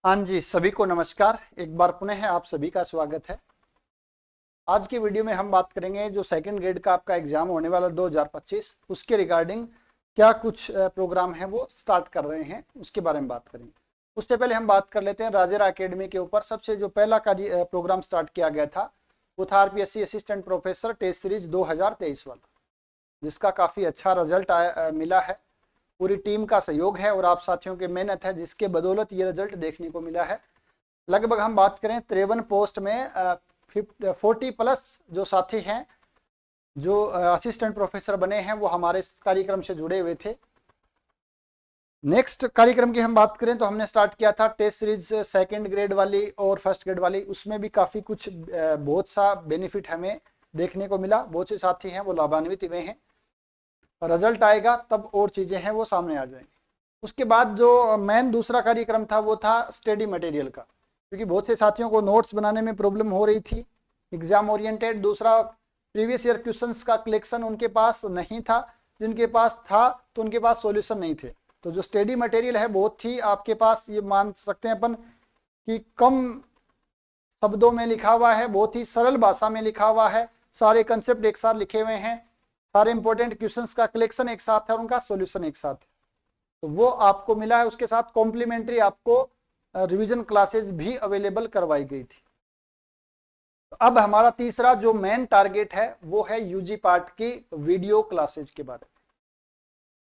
हाँ जी, सभी को नमस्कार। एक बार पुनः आप सभी का स्वागत है। आज की वीडियो में हम बात करेंगे जो सेकंड ग्रेड का आपका एग्जाम होने वाला 2025 उसके रिगार्डिंग क्या कुछ प्रोग्राम है वो स्टार्ट कर रहे हैं, उसके बारे में बात करेंगे। उससे पहले हम बात कर लेते हैं राजेरा एकेडमी के ऊपर। सबसे जो पहला प्रोग्राम स्टार्ट किया गया था वो था RPSC assistant professor test series 2023 वाला, जिसका काफ़ी अच्छा रिजल्ट मिला है। पूरी टीम का सहयोग है और आप साथियों की मेहनत है जिसके बदौलत ये रिजल्ट देखने को मिला है। लगभग हम बात करें 53 पोस्ट में 40 प्लस जो साथी हैं जो असिस्टेंट प्रोफेसर बने हैं वो हमारे कार्यक्रम से जुड़े हुए थे। नेक्स्ट कार्यक्रम की हम बात करें तो हमने स्टार्ट किया था टेस्ट सीरीज सेकंड ग्रेड वाली और फर्स्ट ग्रेड वाली। उसमें भी काफ़ी कुछ बहुत सा बेनिफिट हमें देखने को मिला। बहुत से साथी हैं वो लाभान्वित हुए हैं। रिजल्ट आएगा तब और चीज़ें हैं वो सामने आ जाएंगी। उसके बाद जो मेन दूसरा कार्यक्रम था वो था स्टडी मटेरियल का, क्योंकि बहुत से साथियों को नोट्स बनाने में प्रॉब्लम हो रही थी एग्जाम ओरिएंटेड। दूसरा, प्रीवियस ईयर क्वेश्चंस का कलेक्शन उनके पास नहीं था, जिनके पास था तो उनके पास सॉल्यूशन नहीं थे। तो जो स्टडी मटेरियल है बहुत ही आपके पास, ये मान सकते हैं अपन कि कम शब्दों में लिखा हुआ है, बहुत ही सरल भाषा में लिखा हुआ है, सारे कंसेप्ट एक साथ लिखे हुए हैं, सारे इंपॉर्टेंट क्वेश्चंस का कलेक्शन एक साथ है और उनका सॉल्यूशन एक साथ है। तो वो आपको मिला है। उसके साथ कॉम्प्लीमेंट्री आपको रिवीजन क्लासेज भी अवेलेबल करवाई गई थी। तो अब हमारा तीसरा जो मेन टारगेट है वो है यूजी पार्ट की वीडियो क्लासेज के बारे में,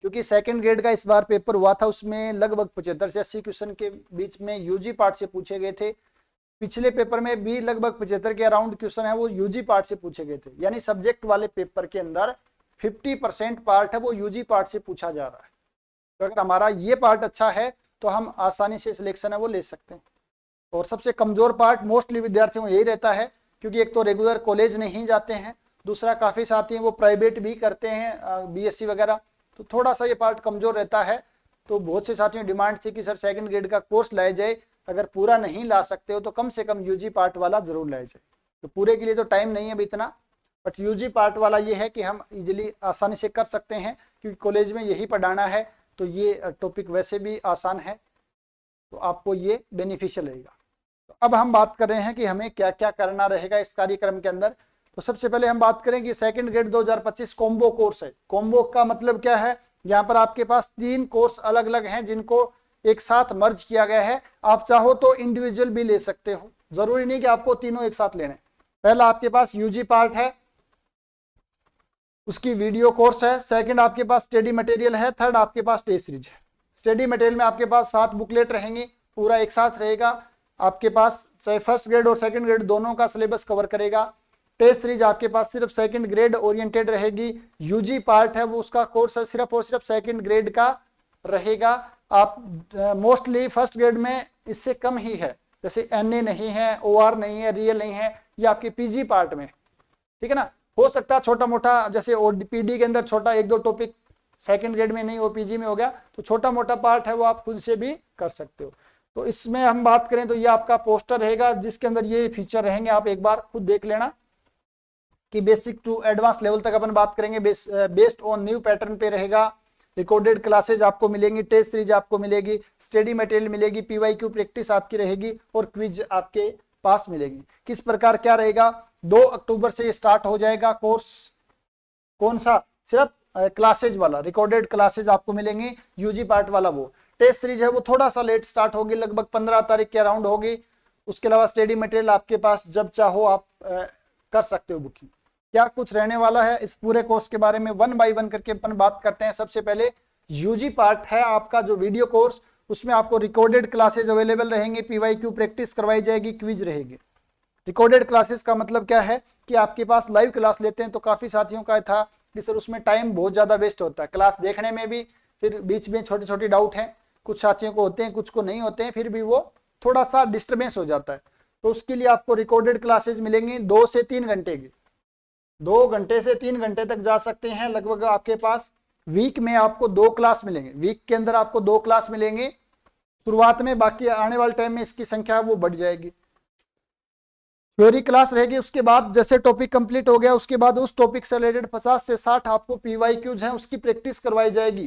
क्योंकि सेकंड ग्रेड का इस बार पेपर हुआ था, उसमें लगभग 75 से 80 क्वेश्चन के बीच में यूजी पार्ट से पूछे गए थे। पिछले पेपर में भी लगभग 75 के अराउंड क्वेश्चन है वो यूजी पार्ट से पूछे गए थे। यानी सब्जेक्ट वाले पेपर के अंदर 50% पार्ट है वो यूजी पार्ट से पूछा जा रहा है। तो अगर हमारा ये पार्ट अच्छा है तो हम आसानी से सिलेक्शन है वो ले सकते हैं। और सबसे कमजोर पार्ट मोस्टली विद्यार्थियों को यही रहता है, क्योंकि एक तो रेगुलर कॉलेज नहीं जाते हैं, दूसरा काफ़ी साथी हैं वो प्राइवेट भी करते हैं बीएससी वगैरह, तो थोड़ा सा ये पार्ट कमजोर रहता है। तो बहुत से साथियों की डिमांड थी कि सर सेकंड ग्रेड का कोर्स लाया जाए, अगर पूरा नहीं ला सकते हो तो कम से कम यूजी पार्ट वाला जरूर लाया जाए। तो पूरे के लिए तो टाइम नहीं है अभी इतना, बट यूजी पार्ट वाला ये है कि हम इजीली आसानी से कर सकते हैं, क्योंकि कॉलेज में यही पढ़ाना है, तो ये टॉपिक वैसे भी आसान है, तो आपको ये बेनिफिशियल रहेगा। तो अब हम बात कर रहे हैं कि हमें क्या क्या करना रहेगा इस कार्यक्रम के अंदर। तो सबसे पहले हम बात करें कि सेकंड ग्रेड 2025 कॉम्बो कोर्स है। कॉम्बो का मतलब क्या है? यहाँ पर आपके पास 3 कोर्स अलग अलग हैं जिनको एक साथ मर्ज किया गया है। आप चाहो तो इंडिविजुअल भी ले सकते हो, जरूरी नहीं कि आपको तीनों एक साथ लेने। पहला आपके पास यूजी पार्ट है, उसकी वीडियो कोर्स है। सेकंड आपके पास स्टडी मटेरियल है। थर्ड आपके पास टेस्ट सीरीज है। स्टडी मटेरियल में आपके पास 7 बुकलेट रहेंगे, पूरा एक साथ रहेगा आपके पास, चाहे फर्स्ट ग्रेड और सेकंड ग्रेड दोनों का सिलेबस कवर करेगा। टेस्ट सीरीज आपके पास सिर्फ सेकंड ग्रेड ओरिएंटेड रहेगी। यूजी पार्ट है वो उसका कोर्स है सिर्फ और सिर्फ सेकंड ग्रेड का रहेगा। आप मोस्टली फर्स्ट ग्रेड में इससे कम ही है, जैसे एनए नहीं है, ओआर नहीं है, रियल नहीं है, ये आपके पीजी पार्ट में, ठीक है ना। हो सकता है छोटा मोटा, जैसे पीडी के अंदर छोटा 1-2 टॉपिक सेकंड ग्रेड में नहीं, वो पीजी में हो गया, तो छोटा मोटा पार्ट है वो आप खुद से भी कर सकते हो। तो इसमें हम बात करें तो ये आपका पोस्टर रहेगा जिसके अंदर ये फीचर रहेंगे, आप एक बार खुद देख लेना कि बेसिक टू एडवांस लेवल तक अपन बात करेंगे। बेस्ड ऑन न्यू पैटर्न पे रहेगा। रिकॉर्डेड क्लासेज आपको मिलेंगी, टेस्ट सीरीज आपको मिलेगी, स्टडी मटेरियल मिलेगी, पीवाईक्यू प्रैक्टिस आपकी रहेगी और क्विज आपके पास मिलेगी। किस प्रकार क्या रहेगा? 2 अक्टूबर से ये स्टार्ट हो जाएगा कोर्स। कौन सा? सिर्फ क्लासेज वाला, रिकॉर्डेड क्लासेज आपको मिलेंगे। यूजी पार्ट वाला वो टेस्ट सीरीज है वो थोड़ा सा लेट स्टार्ट होगी, लगभग 15 तारीख के अराउंड होगी। उसके अलावा स्टडी मटेरियल आपके पास जब चाहो आप कर सकते हो बुकिंग। क्या कुछ रहने वाला है इस पूरे कोर्स के बारे में 1 बाय 1 करके अपन बात करते हैं। सबसे पहले यूजी पार्ट है आपका जो वीडियो कोर्स, उसमें आपको रिकॉर्डेड क्लासेज अवेलेबल रहेंगे, पीवाईक्यू प्रैक्टिस करवाई जाएगी, क्विज रहेगी। रिकॉर्डेड क्लासेस का मतलब क्या है कि आपके पास लाइव क्लास लेते हैं, तो काफ़ी साथियों का था कि सर उसमें टाइम बहुत ज़्यादा वेस्ट होता है क्लास देखने में भी, फिर बीच में छोटे छोटे डाउट हैं, कुछ साथियों को होते हैं कुछ को नहीं होते हैं, फिर भी वो थोड़ा सा डिस्टर्बेंस हो जाता है। तो उसके लिए आपको रिकॉर्डेड क्लासेज मिलेंगी 2 से 3 घंटे की, 2 घंटे से 3 घंटे तक जा सकते हैं लगभग। आपके पास वीक में आपको 2 क्लास मिलेंगे, वीक के अंदर आपको 2 क्लास मिलेंगे शुरुआत में, बाकी आने वाले टाइम में इसकी संख्या वो बढ़ जाएगी। थ्योरी क्लास रहेगी, उसके बाद जैसे टॉपिक कंप्लीट हो गया उसके बाद उस टॉपिक से रिलेटेड 50 से 60 आपको पीवाईक्यूज हैं उसकी प्रैक्टिस करवाई जाएगी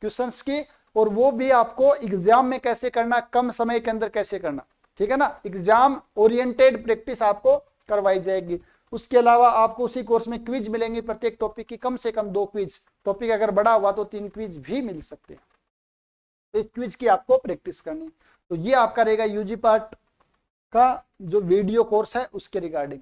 क्वेश्चंस की, और वो भी आपको एग्जाम में कैसे करना, कम समय के अंदर कैसे करना, ठीक है ना। एग्जाम ओरिएंटेड प्रैक्टिस आपको करवाई जाएगी। उसके अलावा आपको उसी कोर्स में क्विज मिलेंगे, प्रत्येक टॉपिक की कम से कम 2 क्विज, टॉपिक अगर बड़ा हुआ तो 3 क्विज भी मिल सकते हैं। तो इस क्विज की आपको प्रैक्टिस करनी। तो ये आपका रहेगा यूजी पार्ट का जो वीडियो कोर्स है उसके रिगार्डिंग।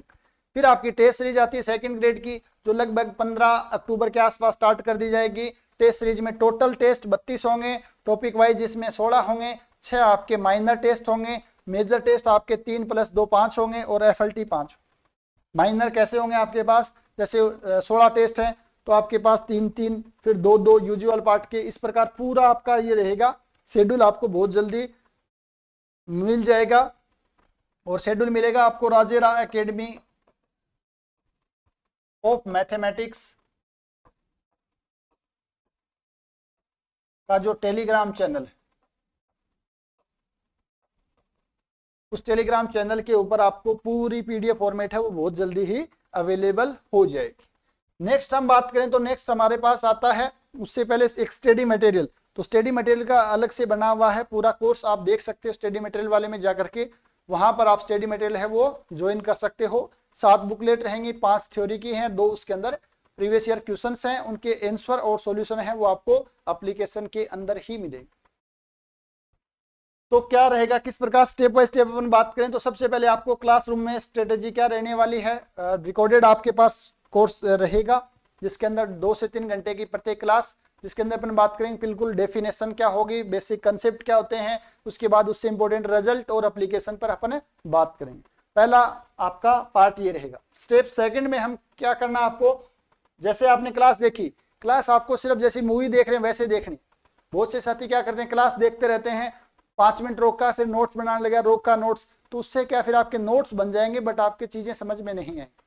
फिर आपकी टेस्ट सीरीज आती है सेकंड ग्रेड की, जो लगभग 15 अक्टूबर के आसपास स्टार्ट कर दी जाएगी। टेस्ट सीरीज में टोटल टेस्ट 32 होंगे, टॉपिक वाइज इसमें 16 होंगे, 6 आपके माइनर टेस्ट होंगे, मेजर टेस्ट आपके 3 + 2 5 होंगे और एफएलटी 5। माइनर कैसे होंगे आपके पास, जैसे 16 टेस्ट हैं तो आपके पास 3-3, फिर 2-2 यूजुअल पार्ट के, इस प्रकार पूरा आपका ये रहेगा। शेड्यूल आपको बहुत जल्दी मिल जाएगा और शेड्यूल मिलेगा आपको राजेरा एकेडमी ऑफ मैथमेटिक्स का जो टेलीग्राम चैनल है, उस टेलीग्राम चैनल के ऊपर आपको पूरी पीडीएफ फॉर्मेट है वो बहुत जल्दी ही अवेलेबल हो जाएगी। नेक्स्ट हम बात करें तो नेक्स्ट हमारे पास आता है, उससे पहले एक स्टडी मटेरियल। तो स्टडी मटेरियल का अलग से बना हुआ है पूरा कोर्स, आप देख सकते हो स्टडी मटेरियल वाले में जाकर के, वहां पर आप स्टडी मटेरियल है वो ज्वाइन कर सकते हो। 7 बुकलेट रहेंगी, 5 थ्योरी की हैं, 2 उसके अंदर प्रीवियस ईयर क्वेश्चंस हैं, उनके आंसर और सॉल्यूशन है वो आपको एप्लीकेशन के अंदर ही मिलेगी। तो क्या रहेगा, किस प्रकार स्टेप बाय स्टेप अपन बात करें तो सबसे पहले आपको क्लासरूम में स्ट्रेटेजी क्या रहने वाली है। रिकॉर्डेड आपके पास कोर्स रहेगा जिसके अंदर 2 से 3 घंटे की प्रत्येक क्लास, जिसके अंदर अपन बात करेंगे बिल्कुल डेफिनेशन क्या होगी, बेसिक कंसेप्ट क्या होते हैं, उसके बाद उससे इंपॉर्टेंट रिजल्ट और एप्लीकेशन पर अपन बात करेंगे। पहला आपका पार्ट ये रहेगा। स्टेप सेकंड में हम क्या करना, आपको जैसे आपने क्लास देखी, क्लास आपको सिर्फ जैसी मूवी देख रहे हैं वैसे देखनी। बहुत से साथी क्या करते हैं, क्लास देखते रहते हैं, 5 मिनट रोका फिर नोट्स बनाने लगा, रोका नोट्स, तो उससे क्या फिर आपके नोट्स बन जाएंगे बट आपकी चीजें समझ में नहीं आएंगी।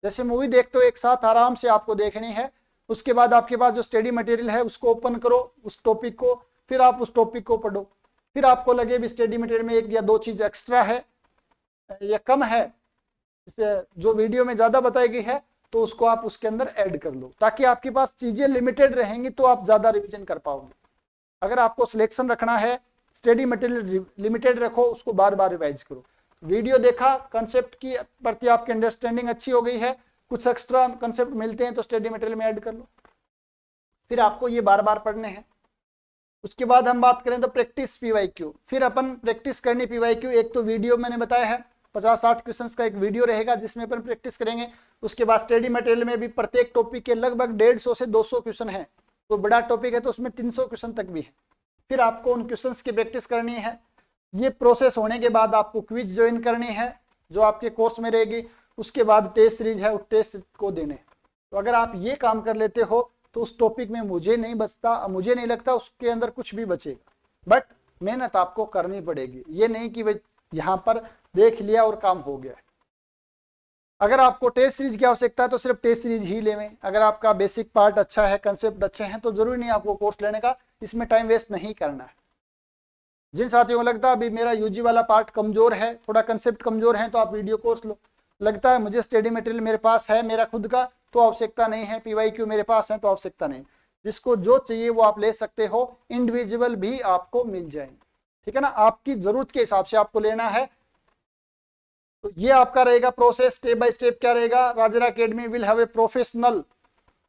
जैसे मूवी देखते हो एक साथ आराम से आपको देखनी है, उसके बाद आपके पास जो स्टडी मटेरियल है उसको ओपन करो, उस टॉपिक को, फिर आप उस टॉपिक को पढ़ो। फिर आपको लगे भी स्टडी मटेरियल में 1 या 2 चीज एक्स्ट्रा है या कम है, जो वीडियो में ज्यादा बताई गई है, तो उसको आप उसके अंदर ऐड कर लो, ताकि आपके पास चीजें लिमिटेड रहेंगी तो आप ज्यादा रिवीजन कर पाओगे। अगर आपको सिलेक्शन रखना है, स्टडी मटेरियल लिमिटेड रखो, उसको बार बार रिवाइज करो। वीडियो देखा, कंसेप्ट की प्रति आपकी अंडरस्टैंडिंग अच्छी हो गई है, कुछ एक्स्ट्रा कंसेप्ट मिलते हैं तो स्टडी मटेरियल में ऐड कर लो, फिर आपको ये बार बार पढ़ने हैं। उसके बाद हम बात करें तो प्रैक्टिस पीवाईक्यू, फिर अपन प्रैक्टिस करनी पीवाईक्यू। एक तो वीडियो मैंने बताया है 50-60 क्वेश्चंस का एक वीडियो रहेगा जिसमें अपन प्रैक्टिस करेंगे। उसके बाद स्टडी मटेरियल में भी प्रत्येक टॉपिक के लगभग 150 से 200 क्वेश्चन है, तो बड़ा टॉपिक है तो उसमें 300 क्वेश्चन तक भी है, फिर आपको उन क्वेश्चंस की प्रैक्टिस करनी है। ये प्रोसेस होने के बाद आपको क्विज ज्वाइन करनी है जो आपके कोर्स में रहेगी। उसके बाद टेस्ट सीरीज है, उस टेस्ट को देने। तो अगर आप ये काम कर लेते हो तो उस टॉपिक में मुझे नहीं लगता उसके अंदर कुछ भी बचेगा, बट मेहनत आपको करनी पड़ेगी। ये नहीं कि भाई यहाँ पर देख लिया और काम हो गया। अगर आपको टेस्ट सीरीज की आवश्यकता है तो सिर्फ टेस्ट सीरीज ही लेवें। अगर आपका बेसिक पार्ट अच्छा है, कंसेप्ट अच्छे हैं, तो जरूरी नहीं आपको कोर्स लेने का, इसमें टाइम वेस्ट नहीं करना है। जिन साथियों को लगता है अभी मेरा यूजी वाला पार्ट कमजोर है, थोड़ा कंसेप्ट कमजोर है, तो आप वीडियो कोर्स लो। लगता है मुझे स्टडी मटेरियल मेरे पास है मेरा खुद का, तो आवश्यकता नहीं है, पीवाईक्यू मेरे पास है तो आवश्यकता नहीं। जिसको जो चाहिए वो आप ले सकते हो, इंडिविजुअल भी आपको मिल जाएंगे, ठीक है ना, आपकी जरूरत के हिसाब से आपको लेना है। तो ये आपका रहेगा प्रोसेस। स्टेप बाय स्टेप क्या रहेगा, Rajera academy will have a professional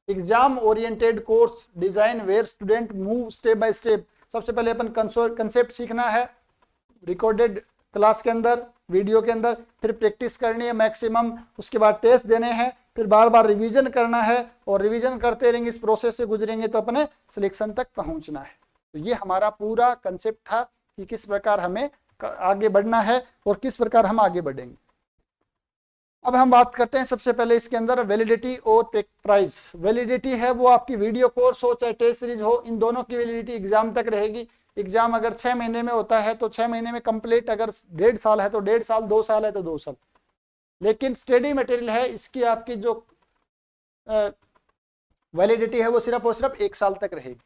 exam oriented course design where student move step by step. सबसे पहले अपन कंसेप्ट सीखना है रिकॉर्डेड क्लास के अंदर, वीडियो के अंदर, फिर प्रैक्टिस करनी है मैक्सिमम, उसके बाद टेस्ट देने हैं, फिर बार बार रिवीजन करना है, और रिवीजन करते रहेंगे, इस प्रोसेस से गुजरेंगे तो अपने सिलेक्शन तक पहुंचना है। तो ये हमारा पूरा कंसेप्ट था कि किस प्रकार हमें आगे बढ़ना है और किस प्रकार हम आगे बढ़ेंगे। अब हम बात करते हैं सबसे पहले इसके अंदर वैलिडिटी और प्राइस। वैलिडिटी है वो आपकी वीडियो कोर्स हो चाहे टेस्ट सीरीज हो, इन दोनों की वैलिडिटी एग्जाम तक रहेगी। एग्जाम अगर 6 महीने में होता है तो 6 महीने में कंप्लीट, अगर 1.5 साल है तो 1.5 साल, 2 साल है तो 2 साल। लेकिन स्टडी मटेरियल है, इसकी आपकी जो वैलिडिटी है वो सिर्फ और सिर्फ 1 साल तक रहेगी।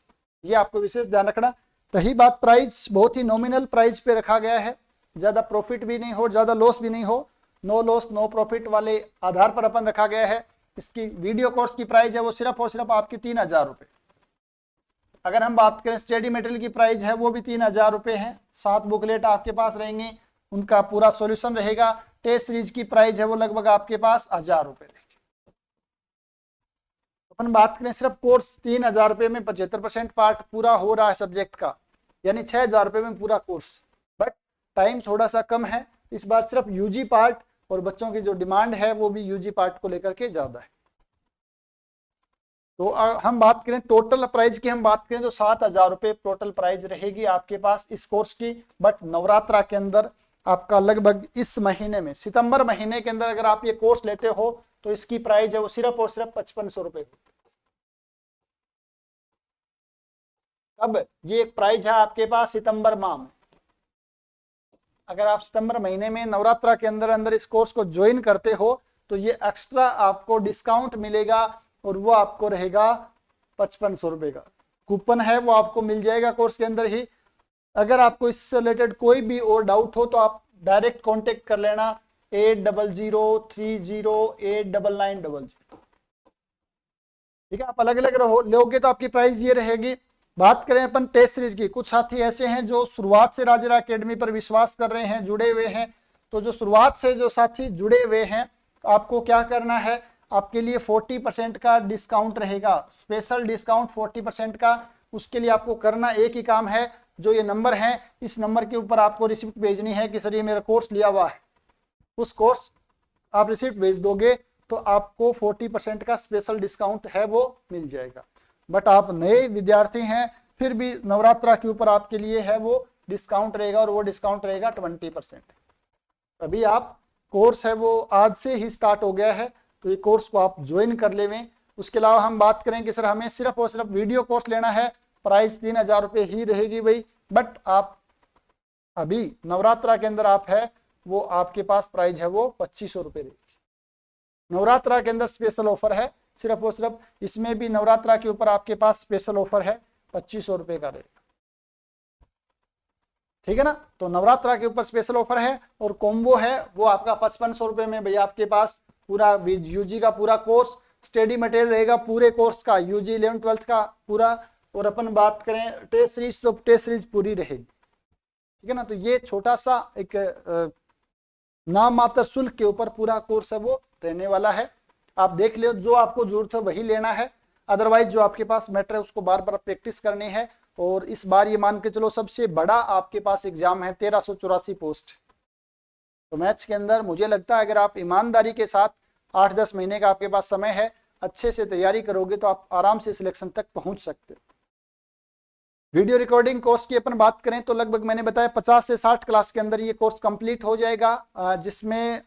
ये आपको विशेष ध्यान रखना। रही बात प्राइस, बहुत ही नॉमिनल प्राइस पे रखा गया है, ज्यादा प्रॉफिट भी नहीं हो ज्यादा लॉस भी नहीं हो, नो लॉस नो प्रॉफिट वाले आधार पर अपन रखा गया है। इसकी वीडियो कोर्स की प्राइस है वो सिर्फ और सिर्फ आपकी 3000 रुपये। अगर हम बात करें स्टडी मटेरियल की प्राइस है वो भी 3000 रुपये है। 7 बुकलेट आपके पास रहेंगे, उनका पूरा सॉल्यूशन रहेगा। टेस्ट सीरीज की प्राइस है वो लगभग आपके पास 1000 रुपये रहेगी। अपन बात करें सिर्फ कोर्स 3000 रुपये में 75% पार्ट पूरा हो रहा है सब्जेक्ट का, यानी 6000 रुपये में पूरा कोर्स। बट टाइम थोड़ा सा कम है इस बार, सिर्फ यूजी पार्ट और बच्चों की जो डिमांड है वो भी यूजी पार्ट को लेकर के ज्यादा है। तो हम बात करें टोटल प्राइस की, हम बात करें तो 7000 रुपये टोटल प्राइस रहेगी आपके पास इस कोर्स की। बट नवरात्रा के अंदर आपका लगभग इस महीने में, सितंबर महीने के अंदर अगर आप ये कोर्स लेते हो तो इसकी प्राइस है वो सिर्फ और सिर्फ 5500 रुपये। अब ये एक प्राइस है आपके पास सितंबर माह में। अगर आप सितंबर महीने में नवरात्रा के अंदर अंदर इस कोर्स को ज्वाइन करते हो तो ये एक्स्ट्रा आपको डिस्काउंट मिलेगा और वो आपको रहेगा 5500 रुपये का कूपन है वो आपको मिल जाएगा कोर्स के अंदर ही। अगर आपको इससे रिलेटेड कोई भी और डाउट हो तो आप डायरेक्ट कांटेक्ट कर लेना 8003089900। ठीक है, आप अलग अलग लोगे तो आपकी प्राइस ये रहेगी। बात करें अपन टेस्ट सीरीज की, कुछ साथी ऐसे हैं जो शुरुआत से राजरा एकेडमी पर विश्वास कर रहे हैं, जुड़े हुए हैं। तो जो शुरुआत से जो साथी जुड़े हुए हैं आपको क्या करना है, आपके लिए 40% का डिस्काउंट रहेगा, स्पेशल डिस्काउंट 40% का। उसके लिए आपको करना एक ही काम है, जो ये नंबर है इस नंबर के ऊपर आपको रिसिप्ट भेजनी है कि सर ये मेरा कोर्स लिया हुआ है। उस कोर्स आप रिसिप्ट भेज दोगे तो आपको 40% का स्पेशल डिस्काउंट है वो मिल जाएगा। बट आप नए विद्यार्थी हैं फिर भी नवरात्रा के ऊपर आपके लिए है वो डिस्काउंट रहेगा और वो डिस्काउंट रहेगा 20%। अभी आप कोर्स है वो आज से ही स्टार्ट हो गया है तो ये कोर्स को आप ज्वाइन कर लेवें। उसके अलावा हम बात करें कि सर हमें सिर्फ और सिर्फ वीडियो कोर्स लेना है, प्राइस 3000 रुपये ही रहेगी भाई। बट आप अभी नवरात्रा के अंदर आप है वो आपके पास प्राइस है वो 2500 रुपये रहेगी। नवरात्रा के अंदर स्पेशल ऑफर है सिर्फ और सिर्फ, इसमें भी नवरात्रा के ऊपर आपके पास स्पेशल ऑफर है 2500 रुपये का रहेगा। ठीक है ना, तो नवरात्रा के ऊपर स्पेशल ऑफर है और कॉम्बो है वो आपका 5500 रुपये में भैया आपके पास पूरा यूजी का पूरा कोर्स, स्टडी मटेरियल रहेगा पूरे कोर्स का, यूजी 11th 12th का पूरा। और अपन बात करें टेस्ट सीरीज तो टेस्ट सीरीज पूरी रहेगी। ठीक है ना, तो ये छोटा सा एक नाम मात्र शुल्क के ऊपर पूरा कोर्स है वो रहने वाला है। आप देख लो जो आपको जरूरत है वही लेना है, अदरवाइज जो आपके पास मैटर है उसको बार बार प्रैक्टिस करनी है। और इस बार ये मान के चलो सबसे बड़ा आपके पास एग्जाम है 1384 पोस्ट। तो मैथ्स के अंदर मुझे लगता है अगर आप ईमानदारी के साथ 8-10 महीने का आपके पास समय है, अच्छे से तैयारी करोगे तो आप आराम से सिलेक्शन तक पहुंच सकते हो। वीडियो रिकॉर्डिंग कोर्स की अपन बात करें तो लगभग मैंने बताया 50 से 60 क्लास के अंदर ये कोर्स कंप्लीट हो जाएगा, जिसमें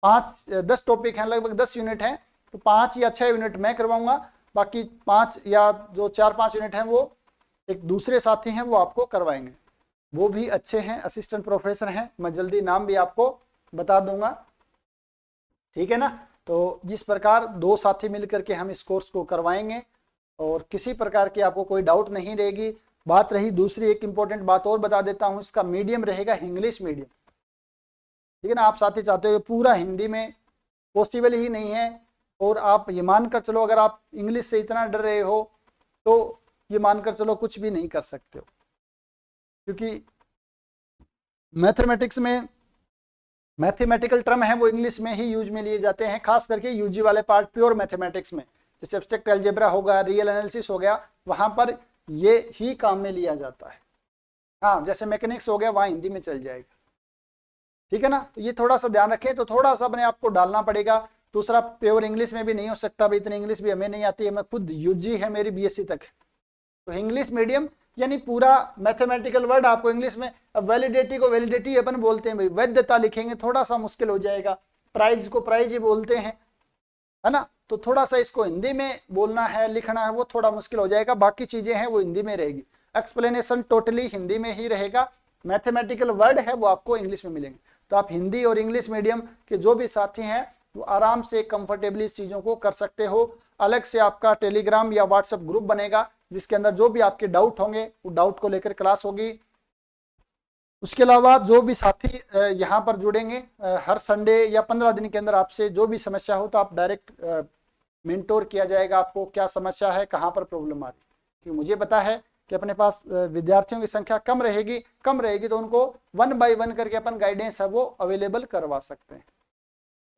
5-10 टॉपिक हैं, लगभग 10 यूनिट हैं। तो 5 या 6 यूनिट मैं करवाऊंगा, बाकी 5 या जो 4-5 यूनिट हैं वो एक दूसरे साथी हैं वो आपको करवाएंगे। वो भी अच्छे हैं, असिस्टेंट प्रोफेसर हैं, मैं जल्दी नाम भी आपको बता दूंगा। ठीक है ना, तो जिस प्रकार 2 साथी मिलकर के हम इस कोर्स को करवाएंगे और किसी प्रकार की आपको कोई डाउट नहीं रहेगी। बात रही दूसरी, एक इंपॉर्टेंट बात और बता देता हूं, इसका मीडियम रहेगा इंग्लिश मीडियम। ठीक है ना, आप साथी चाहते हो पूरा हिंदी में, पॉसिबल ही नहीं है। और आप ये मानकर चलो अगर आप इंग्लिश से इतना डर रहे हो तो ये मानकर चलो कुछ भी नहीं कर सकते हो, क्योंकि मैथमेटिक्स में मैथमेटिकल टर्म है वो इंग्लिश में ही यूज में लिए जाते हैं, खास करके यूजी वाले पार्ट प्योर मैथमेटिक्स में, जैसे एब्स्ट्रैक्ट अलजेब्रा होगा, रियल एनालिसिस हो गया, वहां पर ये ही काम में लिया जाता है। हाँ, जैसे मैकेनिक्स हो गया वहां हिंदी में चल जाएगा। ठीक है ना, तो ये थोड़ा सा ध्यान रखें, तो थोड़ा सा अपने आपको डालना पड़ेगा। दूसरा, प्योर इंग्लिश में भी नहीं हो सकता भाई, इतनी इंग्लिश भी हमें नहीं आती है, मैं खुद यूजी है मेरी बीएससी तक है। तो इंग्लिश मीडियम यानी पूरा मैथमेटिकल वर्ड आपको इंग्लिश में। अब वैलिडिटी को वैलिडिटी अपन बोलते हैं भाई, वैधता लिखेंगे थोड़ा सा मुश्किल हो जाएगा, प्राइज को प्राइज ही बोलते हैं, है ना। तो थोड़ा सा इसको हिंदी में बोलना है, लिखना है, वो थोड़ा मुश्किल हो जाएगा। बाकी चीजें हैं वो हिंदी में रहेगी, एक्सप्लेनेशन टोटली हिंदी में ही रहेगा, मैथमेटिकल वर्ड है वो आपको इंग्लिश में मिलेंगे। तो आप हिंदी और इंग्लिश मीडियम के जो भी साथी हैं वो आराम से कंफर्टेबली इस चीजों को कर सकते हो। अलग से आपका टेलीग्राम या व्हाट्सएप ग्रुप बनेगा जिसके अंदर जो भी आपके डाउट होंगे वो डाउट को लेकर क्लास होगी। उसके अलावा जो भी साथी यहाँ पर जुड़ेंगे हर संडे या 15 दिन के अंदर आपसे जो भी समस्या हो तो आप डायरेक्ट मेंटोर किया जाएगा, आपको क्या समस्या है, कहाँ पर प्रॉब्लम आ रही है। क्योंकि मुझे पता है कि अपने पास विद्यार्थियों की संख्या कम रहेगी तो उनको 1 बाय 1 करके अपन गाइडेंस है वो अवेलेबल करवा सकते हैं।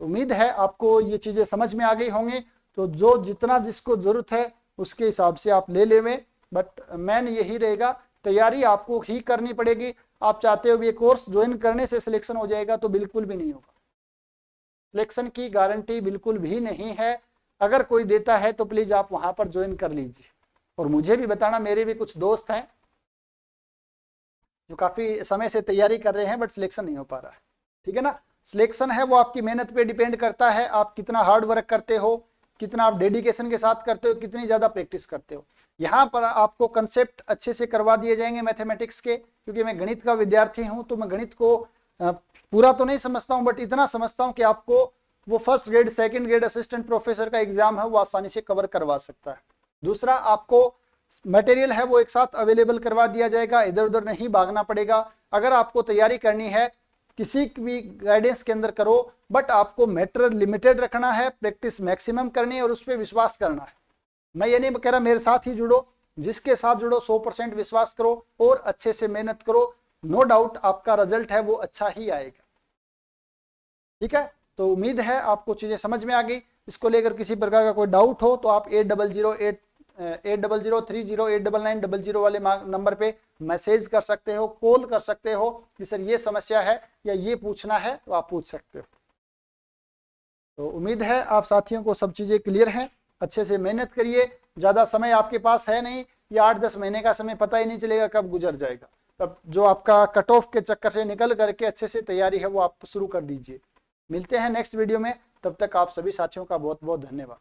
उम्मीद है आपको ये चीजें समझ में आ गई होंगी। तो जो जितना जिसको जरूरत है उसके हिसाब से आप ले लेवे, बट मेन यही रहेगा, तैयारी आपको ही करनी पड़ेगी। आप चाहते हो ये कोर्स ज्वाइन करने से सिलेक्शन हो जाएगा तो बिल्कुल भी नहीं होगा। सिलेक्शन की गारंटी बिल्कुल भी नहीं है। अगर कोई देता है तो प्लीज आप वहां पर ज्वाइन कर लीजिए। और मुझे भी बताना, मेरे भी कुछ दोस्त हैं जो काफी समय से तैयारी कर रहे हैं बट सिलेक्शन नहीं हो पा रहा है। ठीक है ना, सिलेक्शन है वो आपकी मेहनत पे डिपेंड करता है, आप कितना हार्ड वर्क करते हो, कितना आप डेडिकेशन के साथ करते हो, कितनी ज्यादा प्रैक्टिस करते हो। यहाँ पर आपको कंसेप्ट अच्छे से करवा दिए जाएंगे मैथमेटिक्स के, क्योंकि मैं गणित का विद्यार्थी हूँ तो मैं गणित को पूरा तो नहीं समझता हूँ बट इतना समझता हूँ कि आपको वो first grade second grade assistant professor का एग्जाम है वो आसानी से कवर करवा सकता है। दूसरा, आपको मटेरियल है वो एक साथ अवेलेबल करवा दिया जाएगा, इधर उधर नहीं भागना पड़ेगा। अगर आपको तैयारी करनी है किसी भी गाइडेंस के अंदर करो, बट आपको मैटर लिमिटेड रखना है, प्रैक्टिस मैक्सिमम करनी है और उस पर विश्वास करना है। मैं ये नहीं कह रहा मेरे साथ ही जुड़ो, जिसके साथ जुड़ो 100% विश्वास करो और अच्छे से मेहनत करो। नो डाउट आपका रिजल्ट है वो अच्छा ही आएगा। ठीक है, तो उम्मीद है आपको चीजें समझ में आ गई। इसको लेकर किसी प्रकार का कोई डाउट हो तो आप 80080030899900 वाले नंबर पे मैसेज कर सकते हो, कॉल कर सकते हो कि सर ये समस्या है या ये पूछना है, तो आप पूछ सकते हो। तो उम्मीद है आप साथियों को सब चीजें क्लियर हैं। अच्छे से मेहनत करिए, ज्यादा समय आपके पास है नहीं, ये 8-10 महीने का समय पता ही नहीं चलेगा कब गुजर जाएगा। तब जो आपका कट ऑफ के चक्कर से निकल करके अच्छे से तैयारी है वो आप शुरू कर दीजिए। मिलते हैं नेक्स्ट वीडियो में, तब तक आप सभी साथियों का बहुत बहुत धन्यवाद।